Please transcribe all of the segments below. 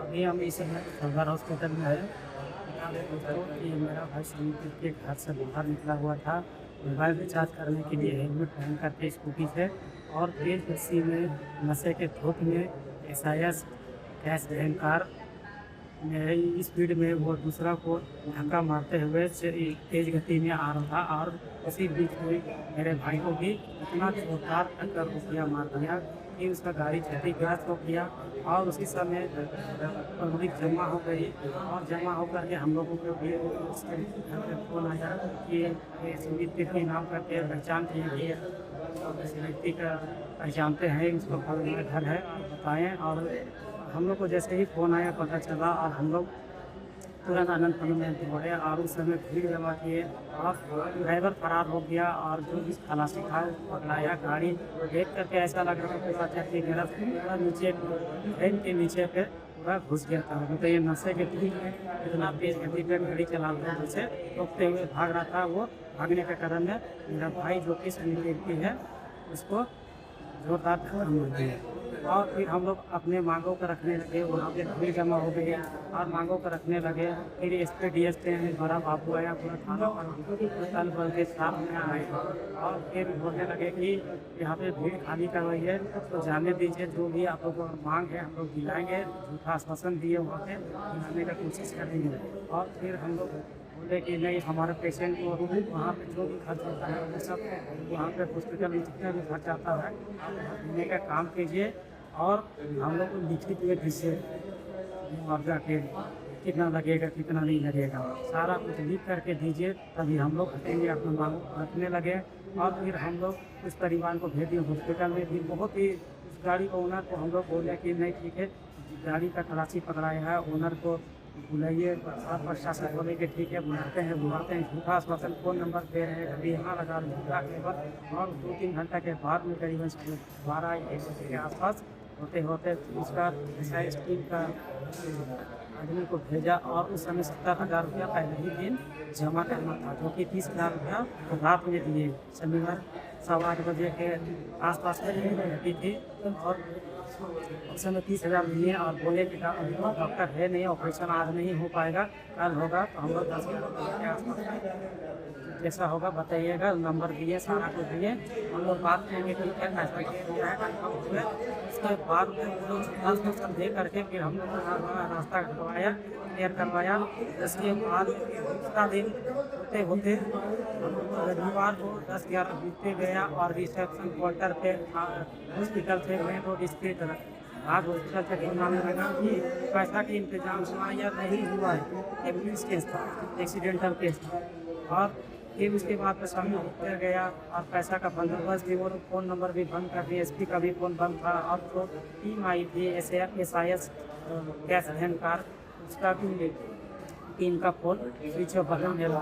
अभी हम इस समय सदर हॉस्पिटल में है। बता दें दोस्तों कि मेरा भाई समीर के घर से बाहर निकला हुआ था मोबाइल रिचार्ज करने के लिए हेलमेट पहन करके स्कूटी से, और तेज गति में नशे के धुत में एसआईएस गैस वैन कार में स्पीड में वो दूसरा को धक्का मारते हुए तेज गति में आ रहा था, और उसी बीच में मेरे भाई को भी इतना जोरदार टक्कर रुपया मार दिया कि उसका गाड़ी क्षतिग्रस्त हो गया। और उसी समय पब्लिक जमा हो गई, और जमा होकर के हम लोगों को भी उसके घर पे फोन आया कि ये सुमित तिर्की नाम करके पहचान किए गए, इस व्यक्ति का पहचानते हैं, इसको फलाना घर है बताएं। और हम लोग को जैसे ही फ़ोन आया पता चला, और हम लोग तुरंत आनंदपुर में दौड़े, और उस समय भीड़ जमा किए, और ड्राइवर फरार हो गया, और जो भी खलासी था वो पकड़ाया। गाड़ी देख करके ऐसा लग रहा था पूरा क्षतिग्रस्त, पूरा नीचे ट्रेन के नीचे पे पूरा घुस गया था। मतलब ये नशे के धुत में इतना तेज गति पे गाड़ी चला रहा था, उसे रोकते हुए भाग रहा था। वो भागने के क्रम में मेरा भाई जो कि समीर व्यक्ति है उसको जोरदार धक्का मार दिया। और फिर हम लोग अपने मांगों को रखने लगे, वहाँ पे भीड़ जमा हो गई और मांगों को रखने लगे। फिर एस पी डी एस पे बड़ा बाबू आया, पूरा थाना पर तल बल के साथ में आए, और फिर बोलने लगे कि यहाँ पे भीड़ खाली करवाइए, तो जाने दीजिए, जो भी आप लोगों को मांग है हम लोग दिलाएंगे। झूठा आश्वासन दिए, वहाँ पे दिलाने का कोशिश करेंगे। और फिर हम लोग बोले कि नहीं, हमारे पेशेंट को वहाँ पे जो भी खर्च होता है वो सब वहाँ पे हॉस्पिटल में जितना भी खर्च आता है आप देने का काम कीजिए, और हम लोग को लिखित में दीजिए मुआवजा के कितना लगेगा कितना नहीं लगेगा, सारा कुछ लिख करके दीजिए, तभी हम लोग हटेंगे। अपना मांगों को रखने लगे, और फिर हम लोग उस परिवार को भेज दिए हॉस्पिटल में। भी बहुत ही उस गाड़ी को ओनर को हम लोग बोले कि नहीं ठीक है, गाड़ी का खलासी पकड़ाया है, ओनर को बुलाइए। प्रशासन बोले कि ठीक है बुलाते हैं। झूठा आश्वासन फ़ोन नंबर दे रहे हैं, कभी यहाँ लगा झूठा केवल। और 2-3 घंटा के बाद में करीबन 12-1 बजे के आसपास होते होते उसका एसआईएस टीम का आदमी को भेजा, और उस समय 70,000 रुपया पहले ही दिन जमा करना था, जो कि 30,000 रुपया रात में दिए। शनिवार 8:15 बजे के आसपास में घटी थी, और उस समय 30,000 दिए, और बोले कि डॉक्टर है नहीं, ऑपरेशन आज नहीं हो पाएगा, कल होगा। तो हम लोग 10-11 बजे के आसपास जैसा होगा बताइएगा, नंबर दिए, सारा कुछ दिए। हम लोग बात करेंगे ठीक है, पैसा दिया है कंफर्म हो गया। उसके बाद में वो लोग 10% दे करके फिर हम लोग रास्ता करवाया, क्लियर करवाया। उसके बाद दूसरा दिन होते होते रविवार को 10-11 बीतते गया, और रिसेप्शन काउंटर पे हॉस्पिटल से मेन रोड स्थित आज हॉस्पिटल से फोन आने लगा कि पैसा का इंतजाम हुआ या नहीं हुआ है। एम्बुलेंस केस था, एक्सीडेंटल केस था। और फिर उसके बाद में समय होते गया, और पैसा का बंदोबस्त भी, वो फ़ोन नंबर भी बंद कर दिए, एसपी का भी फ़ोन बंद था। और जो टीम आई थी एसआईएस गैस वैन कार, उसका भी टीम का फ़ोन स्विच ऑफ बटन में लगा,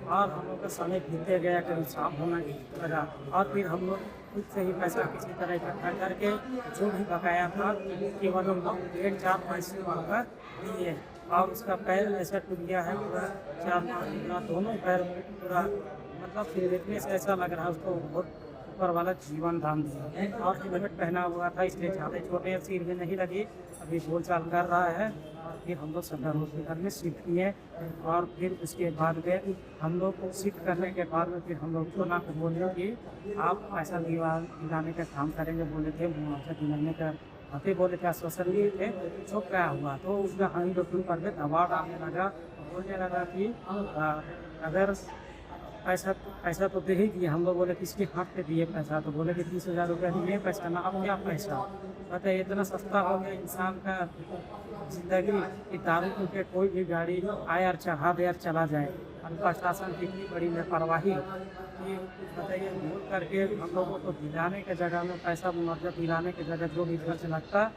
और हम लोग का समय बीतते गया, करीब शाम होना लगा। और फिर हम लोग खुद से ही पैसा किसी तरह इकट्ठा करके जो भी बकाया था केवल हम लोग 1.5-4 पैसे होकर दिए। और उसका पैर ऐसा टूट गया है पूरा, 4 दोनों पैर पूरा, मतलब फिर देखने से ऐसा लग रहा है उसको बहुत ऊपर वाला जीवन दान दिया। और हेलमेट पहना हुआ था, इसलिए ज़्यादा छोटे सिर में नहीं लगी, अभी बोल चाल कर रहा है। और फिर हम लोग सदर हॉस्पिटल में शिफ्ट किए, और फिर उसके बाद में हम लोग को शिफ्ट करने के बाद में फिर हम लोग को ना बोले कि आप पैसा दिलाने का काम करेंगे, बोले थे मुआवजा दिलाने का आते, बोले थे आश्वासन लिए थे। तो क्या हुआ, तो उसमें हम लोग पर दबाव डालने लगा, बोलने लगा कि अगर पैसा तो दे ही दिए। हम लोग बोले किसके हाथ पे दिए पैसा, तो बोले कि 30,000 रुपया दिए पैसा ना, अब क्या पैसा। बताइए इतना सस्ता हो गया इंसान का जिंदगी कि दारू पी के कोई भी गाड़ी आए और चढ़ा दे और चला जाए। और प्रशासन की इतनी बड़ी लापरवाही कि बताइए, भूल करके हम लोगों को दिलाने के जगह में पैसा मुआवजा दिलाने की जगह जो भी खर्च लगता,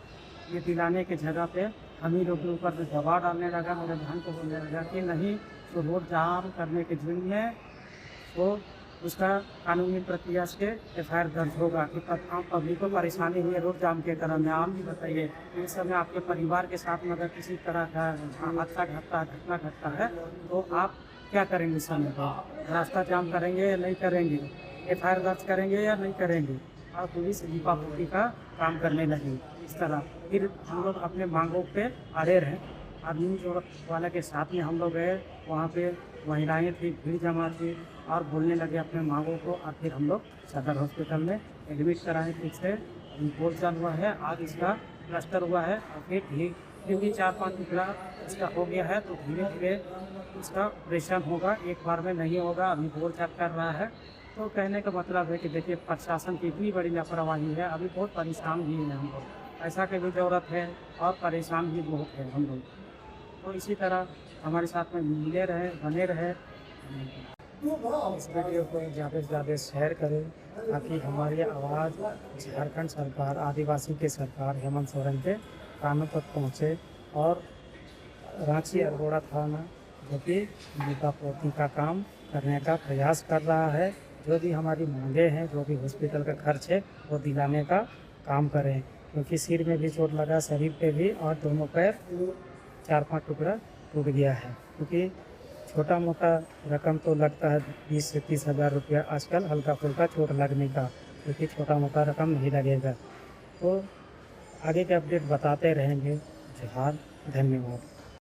ये दिलाने की जगह पे हम ही लोग के ऊपर दबाव डालने लगा। मेरे बहन को बोलने लगा कि नहीं, तो रोड जाम करने के जुर्म में तो उसका कानूनी प्रक्रिया से एफआईआर दर्ज होगा कि आम पब्लिक को परेशानी हुई है रोड जाम के क्रम में। आप भी बताइए, इस समय आपके परिवार के साथ में अगर किसी तरह का हादसा घटना घटता है तो आप क्या करेंगे इस समय पर? रास्ता जाम करेंगे या नहीं करेंगे? एफआईआर दर्ज करेंगे या नहीं करेंगे? और पुलिस लीपापोती का काम करने लगी। इस तरह फिर हम लोग अपने मांगों पे अड़े रहे। आदमी जो वाला के साथ में हम लोग गए, वहाँ पे महिलाएं थी, भीड़ जमा थी और बोलने लगे अपने मांगों को। और फिर हम लोग सदर हॉस्पिटल में एडमिट कराए। ठीक से बोल चाल हुआ है, आज इसका प्लास्टर हुआ है और फिर भी 4-5 टुकड़ा इसका हो गया है, तो धीरे धीरे इसका ऑपरेशन होगा, एक बार में नहीं होगा। अभी बोल चाल कर रहा है। तो कहने का मतलब है कि देखिए प्रशासन की इतनी बड़ी लापरवाही है, अभी बहुत परेशान भी हैं हम लोग। पैसा की भी ज़रूरत है और परेशान भी बहुत है हम लोग। तो इसी तरह हमारे साथ में मिले रहे, बने रहे। इस वीडियो को ज़्यादा से ज़्यादा शेयर करें ताकि हमारी आवाज़ झारखंड सरकार, आदिवासी की सरकार हेमंत सोरेन के कानों तक पहुँचे। और रांची अरगोड़ा थाना जो कि लीपापोती का काम करने का प्रयास कर रहा है, जो भी हमारी मांगे हैं, जो भी हॉस्पिटल का खर्च है वो दिलाने का काम करें। क्योंकि सिर में भी चोट लगा, शरीर पे भी, और दोनों पैर 4-5 टुकड़ा टूट गया है। क्योंकि छोटा मोटा रकम तो लगता है 20 से 30 हज़ार रुपया आजकल हल्का फुल्का चोट लगने का, क्योंकि छोटा मोटा रकम नहीं लगेगा। तो आगे के अपडेट बताते रहेंगे। जोहार, धन्यवाद।